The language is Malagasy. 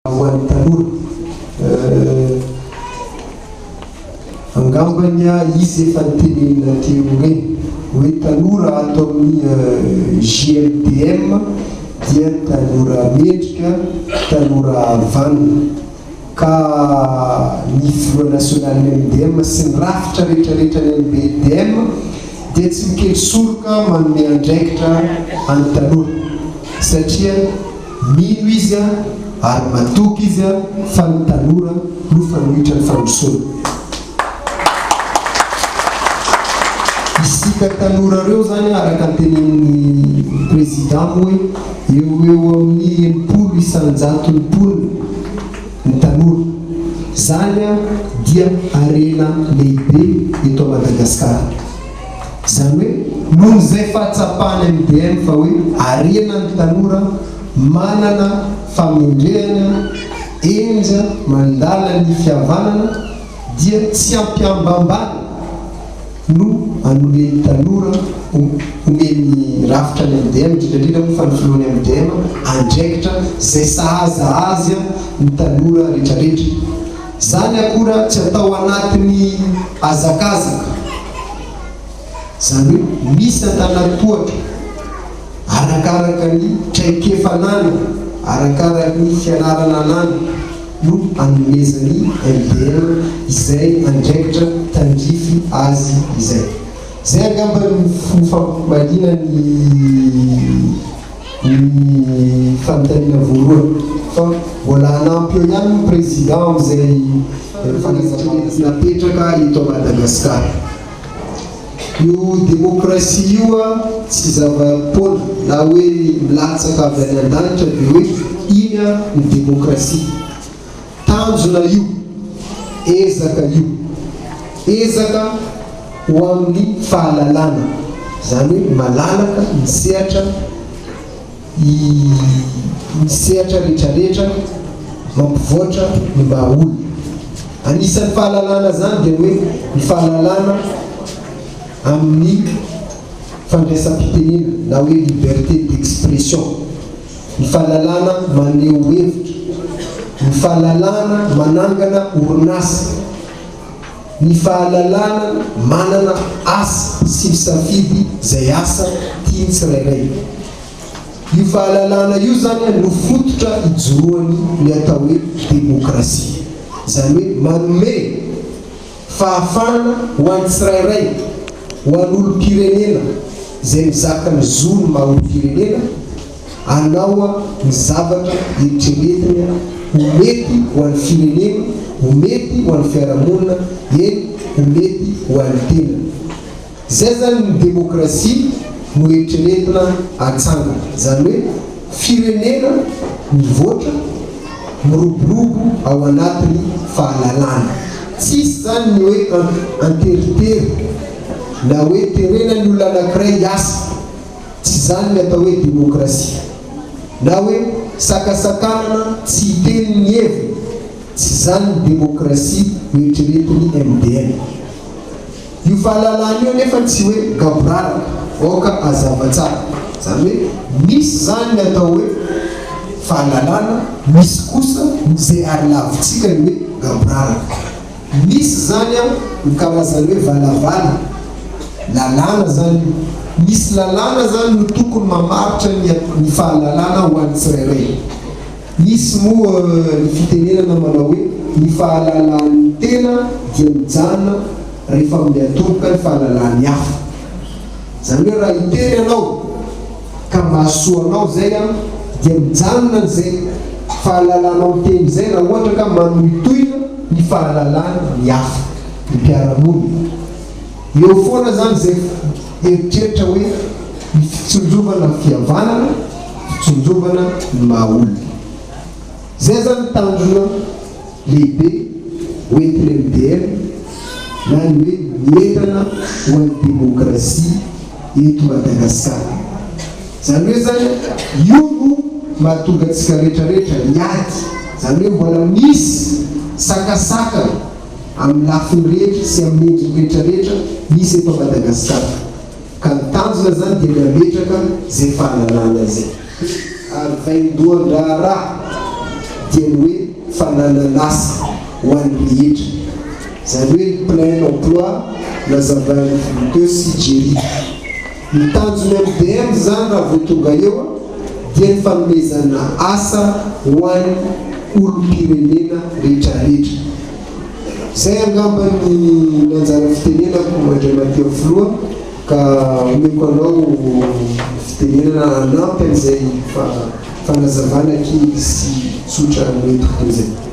Hoan'ny tanora angambanya izy efa nytenenina teo reny hoe tanora ato amin'ny JMDM dia tanora mendrika, tanora vanina, ka ny Front National MDM sy ny rafitra rehetrarehetra ny MDM dia tsy mikely soroka manome andraikitra any tanora satria mino izy ary matoky izy fa ny tanora no fanohitra ny fandrosoana. Isika tanora reo zany araka ny tenin'ny président hoe eo amin'ny 80 ny tanora. Zany dia arena lehibe eto Madagasikara. Zany hoe noho izay fahatsapahana MDM fa hoe arena ny tanora manana famindrehana enja mandala ny fihavanana dia tsy ampiambambana no anome tanora omeny rafitra ny MDM indrindra moa fa ny filohan'ny MDM andraikitra zay sahaza azy ny tanora rehetrarehetra. Zany akora tsy atao anatin'ny azakazaka, zany hoe misy antanatohatra arakaraka ny traikefanana, arakaraka ny fianarana anany no anomezany MDM izay andraikitra tandrify azy izay. Zay angamba ny fampaliana ny fanontaniana voalohany fa mbola hanampy eo ihany ny président amin'izay napetraka eto Madagasikara. Io demokrasia io tsy zava-pôna na hoe milatsaka avy any an-danitra dia hoe ina ny demokrasia. Tanjona io, ezaka io, ezaka ho amin'ny fahalalana, zany hoe malalaka misehatra rehetrarehetra mampivoatra ny mahaolona. Anisan'ny fahalalana zany dia hoe ny fahalalana amin'ny fandraisam-pitenena na hoe liberté d'expression, ny fahalalana maneho hevitra, ny fahalalana manangana orinasa, ny fahalalana manana asa sy misafidy zay asa tiany tsirairay. Io fahalalana io zany no fototra ijoroany ny atao hoe demokrasia, zany hoe manome fahafana ho an'ny tsirairay, ho an'olom-pirenena zay mizaka ny zony maha-olom-pirenena anao ny zavatra eritreretina ho mety ho an'ny firenena, ho mety ho an'ny fiarahamonina, eny ho mety ho an'ny tena. Zay zany ny demokrasia no eritreretina atsangana, zany hoe firenena mivoatra miroborobo ao anatin'ny fahalalana. Tsisy zany ny hoe anteritery na hoe terena ny olona anankiray hiasa, tsy zany ny atao hoe demokrasia. Na hoe sakasakanana tsy hiteny ny heviny, tsy zany ny demokrasia eritreretiny MDM. Io fahalalana io nefa tsy hoe gaboraraka oka azavatsara, zany hoe misy zany ny atao hoe fahalalana, misy kosa zay ary lavitsika ny hoe gaboraraka. Misy zany ny karazany hoe valavala lalàna zany, misy lalàna zany no tokony mamaritra ny fahalalana ho an'ny tsirairay. Misy moa ny fitenenana manao hoe ny fahalalan'ny tena dia mijanona rehefa miatoboka ny fahalalan'ny hafa. Zany hoe raha hitery anao ka mahasoanao zay dia mijanona zay fahalalanao miteny zay raha ohatra ka manohitohina ny fahalalany hafa, ny mpiaramonina. Eo foana zany zay eritreritra hoe ny fitsonjovana ny fihavanana, fitsonjovana ny mahaolona. Zay zany tanjona lehibe hoentin'ny MDM na ny hoe mientana ho an'ny demokrasia eto Madagasikara. Zany hoe zany io no mahatonga antsika rehetrarehetra miady, zany hoe mbola misy sakasaka amin'ny lafiny rehetra sy amin'ny endriny rehetrarehetra misy eto Madagasikara. Ka ny tanjona zany dia nametraka zay fahalalana zay. Ary vaindohan-draharaha dia ny hoe fananan'asa ho an'ny rehetra, zany hoe plein emploi nazavany teo sy jery. Ny tanjony MDM zany raha vao tonga eo dia ny fanomezana asa ho an'ny olom-pirenena rehetrarehetra. Zay angamba ny anjara fitenenako mandray Mateo Filoha, ka omeko anao fitenenana anampy an'izay fanazavana kely sy tsotra noentiko teo zay.